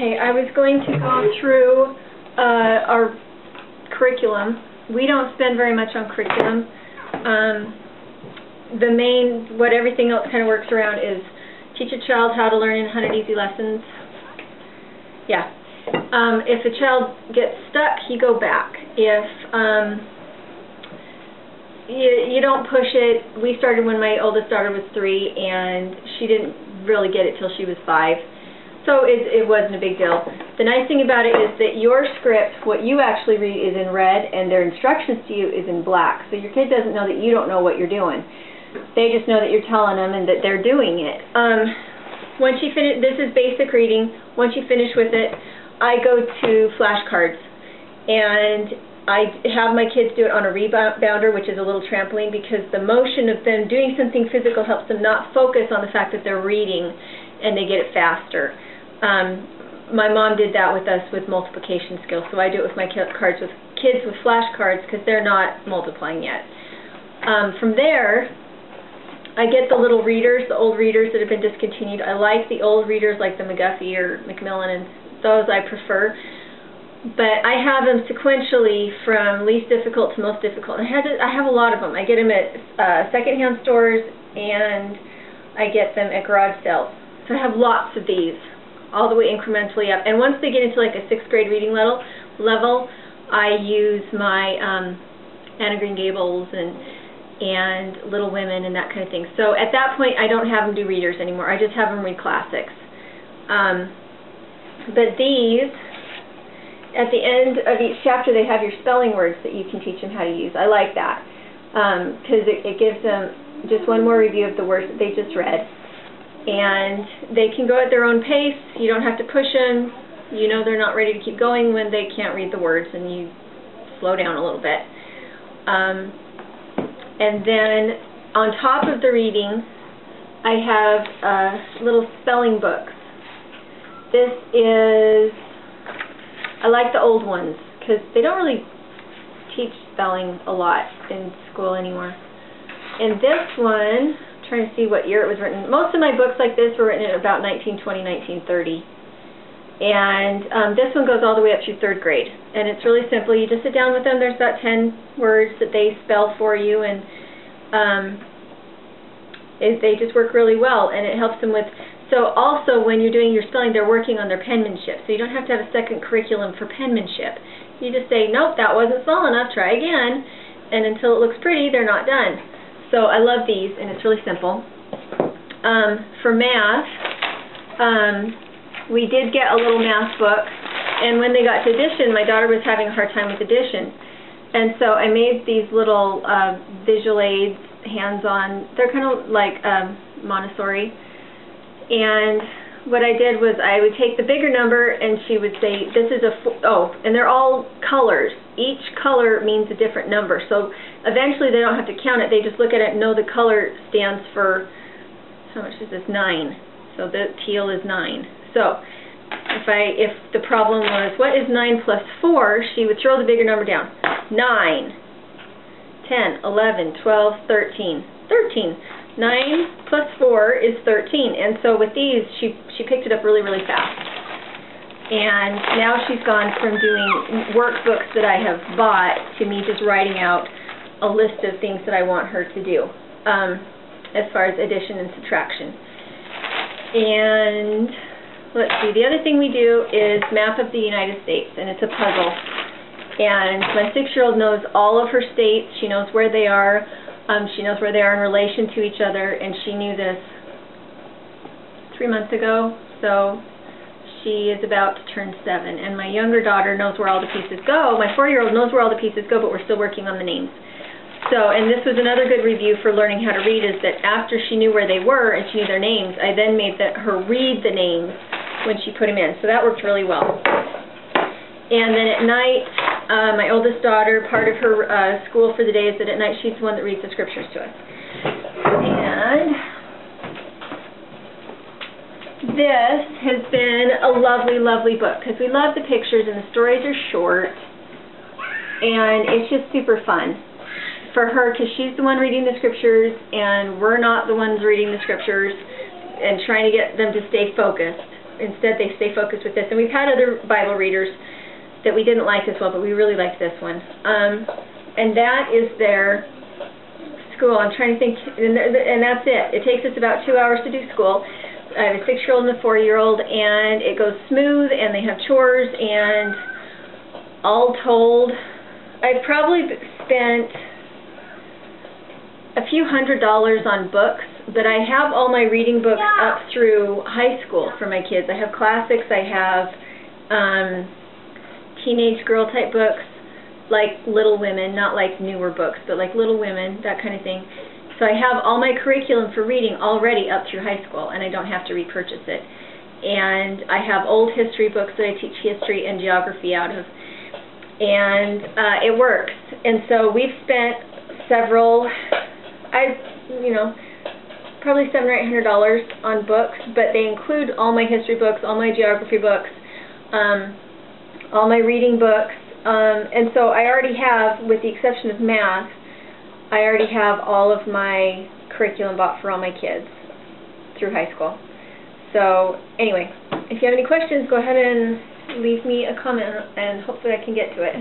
Okay, I was going to go through our curriculum. We don't spend very much on curriculum. The main, what everything else kind of works around is teach a child how to learn in 100 easy lessons. Yeah. If a child gets stuck, you go back. If you don't push it, we started when my oldest daughter was 3, and she didn't really get it till she was 5. So it wasn't a big deal. The nice thing about it is that your script, what you actually read, is in red, and their instructions to you is in black. So your kid doesn't know that you don't know what you're doing. They just know that you're telling them and that they're doing it. Once you finish, this is basic reading. Once you finish with it, I go to flashcards, and I have my kids do it on a rebounder, which is a little trampoline, because the motion of them doing something physical helps them not focus on the fact that they're reading, and they get it faster. My mom did that with us with multiplication skills, so I do it with my kids with flashcards because they're not multiplying yet. From there, I get the little readers, the old readers that have been discontinued. I like the old readers like the McGuffey or Macmillan, and those I prefer. But I have them sequentially from least difficult to most difficult. I have a lot of them. I get them at secondhand stores, and I get them at garage sales. So I have lots of these, all the way incrementally up. And once they get into like a 6th grade reading level, I use my Anna Green Gables and Little Women and that kind of thing. So at that point, I don't have them do readers anymore. I just have them read classics. But these, at the end of each chapter, they have your spelling words that you can teach them how to use. I like that because it gives them just one more review of the words that they just read. And they can go at their own pace. You don't have to push them. You know they're not ready to keep going when they can't read the words, and you slow down a little bit. And then on top of the reading, I have little spelling books. This is, I like the old ones because they don't really teach spelling a lot in school anymore. And this one, trying to see what year it was written. Most of my books like this were written in about 1920, 1930. And this one goes all the way up through 3rd grade. And it's really simple. You just sit down with them. There's about 10 words that they spell for you, and they just work really well. And it helps them with, so also when you're doing your spelling, they're working on their penmanship. So you don't have to have a second curriculum for penmanship. You just say, nope, that wasn't small enough, try again. And until it looks pretty, they're not done. So I love these, and it's really simple. For math, we did get a little math book, and when they got to addition, my daughter was having a hard time with addition. And so I made these little visual aids, hands-on. They're kind of like Montessori. And what I did was I would take the bigger number, and she would say, this is a, and they're all colors. Each color means a different number. So eventually they don't have to count it. They just look at it and know the color stands for, how much is this, 9. So the teal is 9. So if the problem was, what is 9 plus 4, she would throw the bigger number down. 9, 10, 11, 12, 13. 13. 9 plus 4 is 13, and so with these, she picked it up really, really fast. And now she's gone from doing workbooks that I have bought to me just writing out a list of things that I want her to do as far as addition and subtraction. And let's see, the other thing we do is map of the United States, and it's a puzzle. And my 6-year-old knows all of her states. She knows where they are. She knows where they are in relation to each other, and she knew this 3 months ago, so she is about to turn 7. And my younger daughter knows where all the pieces go. My 4-year-old knows where all the pieces go, but we're still working on the names. So, and this was another good review for learning how to read, is that after she knew where they were and she knew their names, I then made her read the names when she put them in. So that worked really well. And then at night, my oldest daughter, part of her school for the day is that at night she's the one that reads the scriptures to us. And this has been a lovely, lovely book because we love the pictures and the stories are short, and it's just super fun for her because she's the one reading the scriptures and we're not the ones reading the scriptures and trying to get them to stay focused. instead they stay focused with this. And we've had other Bible readers that we didn't like as well, but we really liked this one. And that is their school. I'm trying to think, and that's it. It takes us about 2 hours to do school. I have a 6-year-old and a 4-year-old, and it goes smooth, and they have chores, and all told, I've probably spent a few $100s on books, but I have all my reading books up through high school for my kids. I have classics, I have teenage girl type books, like Little Women, not like newer books, but like Little Women, that kind of thing. So I have all my curriculum for reading already up through high school, and I don't have to repurchase it. And I have old history books that I teach history and geography out of. And it works. And so we've spent several, probably $700 or $800 on books, but they include all my history books, all my geography books, all my reading books. And so I already have, with the exception of math, I already have all of my curriculum bought for all my kids through high school. So anyway, if you have any questions, go ahead and leave me a comment, and hopefully I can get to it.